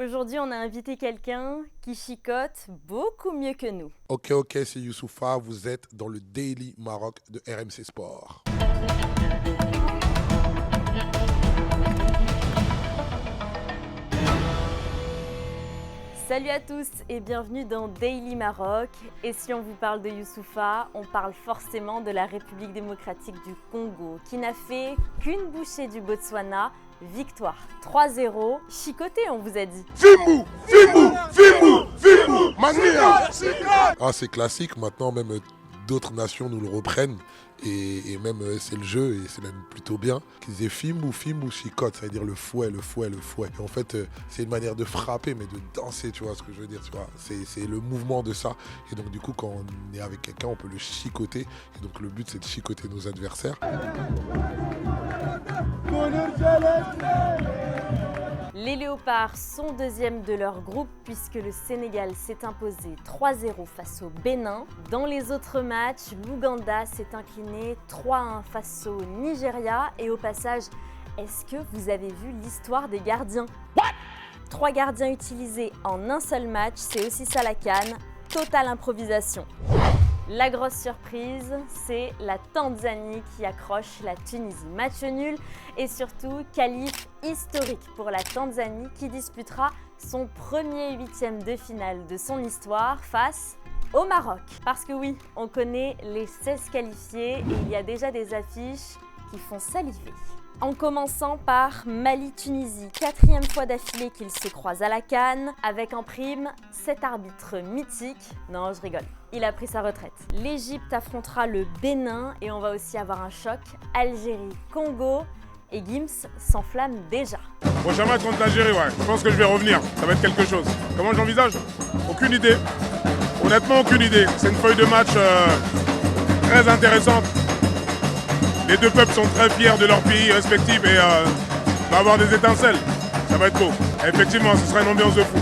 Aujourd'hui, on a invité quelqu'un qui chicote beaucoup mieux que nous. Ok, c'est Youssoupha, vous êtes dans le Daily Maroc de RMC Sport. Salut à tous et bienvenue dans Daily Maroc. Et si on vous parle de Youssoupha, on parle forcément de la République démocratique du Congo, qui n'a fait qu'une bouchée du Botswana. Victoire 3-0. Chicoté, on vous a dit. Fimbu, Mania. Ah, c'est classique, maintenant même d'autres nations nous le reprennent. Et même c'est le jeu, et c'est même plutôt bien. Qu'ils disaient Fimbu, chicote, ça veut dire le fouet. Et en fait, c'est une manière de frapper, mais de danser, tu vois ce que je veux dire, tu vois. C'est le mouvement de ça. Et donc du coup, quand on est avec quelqu'un, on peut le chicoter. Et donc le but, c'est de chicoter nos adversaires. Les Léopards sont deuxièmes de leur groupe puisque le Sénégal s'est imposé 3-0 face au Bénin. Dans les autres matchs, l'Ouganda s'est incliné 3-1 face au Nigeria. Et au passage, est-ce que vous avez vu l'histoire des gardiens ? 3 gardiens utilisés en un seul match, c'est aussi ça la CAN, totale improvisation. La grosse surprise, c'est la Tanzanie qui accroche la Tunisie. Match nul et surtout qualif historique pour la Tanzanie qui disputera son premier 8e de finale de son histoire face au Maroc. Parce que oui, on connaît les 16 qualifiés et il y a déjà des affiches qui font saliver. En commençant par Mali-Tunisie, 4e fois d'affilée qu'ils se croisent à la CAN, avec en prime cet arbitre mythique. Non, je rigole, il a pris sa retraite. L'Égypte affrontera le Bénin et on va aussi avoir un choc. Algérie-Congo et Gims s'enflamme déjà. Prochain match contre l'Algérie, ouais. Je pense que je vais revenir, ça va être quelque chose. Comment j'envisage ? Aucune idée. Honnêtement, aucune idée. C'est une feuille de match très intéressante. Les deux peuples sont très fiers de leur pays respectif et va avoir des étincelles. Ça va être beau. Et effectivement, ce sera une ambiance de fou.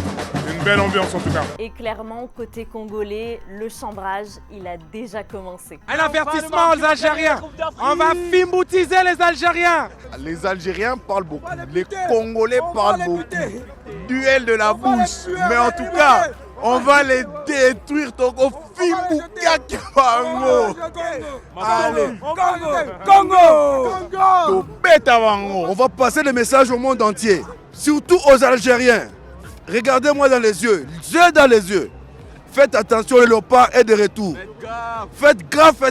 Une belle ambiance en tout cas. Et clairement, côté congolais, le chambrage, il a déjà commencé. Un avertissement aux Algériens. On va fimboutiser les Algériens. Les Algériens parlent beaucoup. Les Congolais parlent beaucoup. Duel de la bouche. Mais en tout cas, on va les détruire. Donc, au Fimbouka Bango. Allez, Congo. On va passer le message au monde entier. Surtout aux Algériens. Regardez-moi dans les yeux. Yeux dans les yeux. Faites attention, le léopard est de retour. Faites gaffe.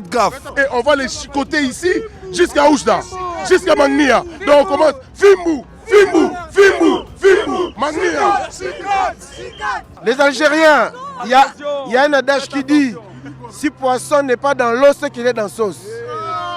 Et on va les chicoter ici jusqu'à Oujda, jusqu'à Mania. Donc on commence Fimbu, Mania. Les Algériens, il y a un adage qui dit si poisson n'est pas dans l'eau, c'est qu'il est dans sauce.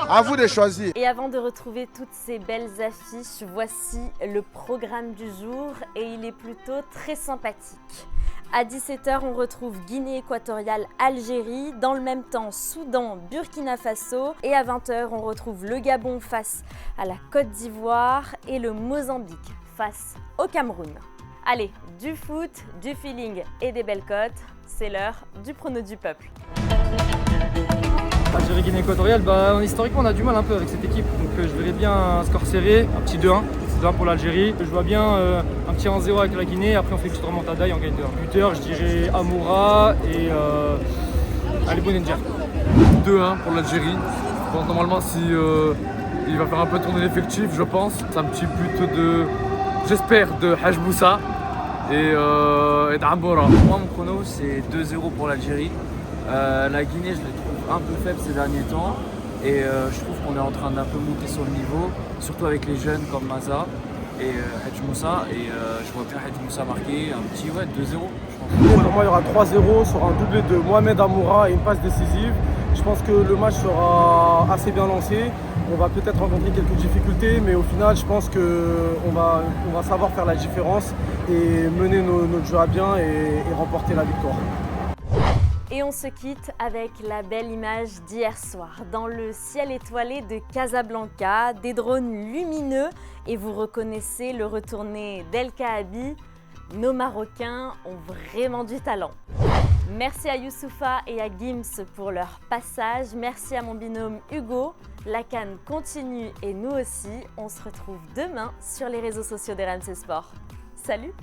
À vous de choisir. Et avant de retrouver toutes ces belles affiches, voici le programme du jour et il est plutôt très sympathique. À 17h, on retrouve Guinée équatoriale, Algérie. Dans le même temps, Soudan, Burkina Faso. Et à 20h, on retrouve le Gabon face à la Côte d'Ivoire et le Mozambique face au Cameroun. Allez, du foot, du feeling et des belles cotes, c'est l'heure du prono du peuple. Algérie, Guinée équatoriale, historiquement on a du mal un peu avec cette équipe, donc je verrais bien un score serré, un petit 2-1, pour l'Algérie. Je vois bien un petit 1-0 avec la Guinée, après on fait une petite remontada et on gagne 2-1. Buteur, je dirais Amoura et Ali Bounedjah. 2-1 pour l'Algérie. Bon, normalement, si il va faire un peu tourner l'effectif, je pense. C'est un petit but j'espère, de Haj Moussa et d'Amoura. Moi, mon chrono, c'est 2-0 pour l'Algérie. La Guinée, je les trouve un peu faibles ces derniers temps. Et je trouve qu'on est en train d'un peu monter sur le niveau, surtout avec les jeunes comme Maza et Hadj Moussa. Et je vois bien Hadj Moussa marquer un petit 2-0, je pense. Pour moi, il y aura 3-0 sur un doublé de Mohamed Amoura et une passe décisive. Je pense que le match sera assez bien lancé. On va peut-être rencontrer quelques difficultés, mais au final, je pense qu'on va savoir faire la différence et mener notre jeu à bien et remporter la victoire. Et on se quitte avec la belle image d'hier soir. Dans le ciel étoilé de Casablanca, des drones lumineux et vous reconnaissez le retourné d'El Kaabi. Nos Marocains ont vraiment du talent. Merci à Youssoupha et à Gims pour leur passage. Merci à mon binôme Hugo. La CAN continue et nous aussi. On se retrouve demain sur les réseaux sociaux d'RMC Sport. Salut!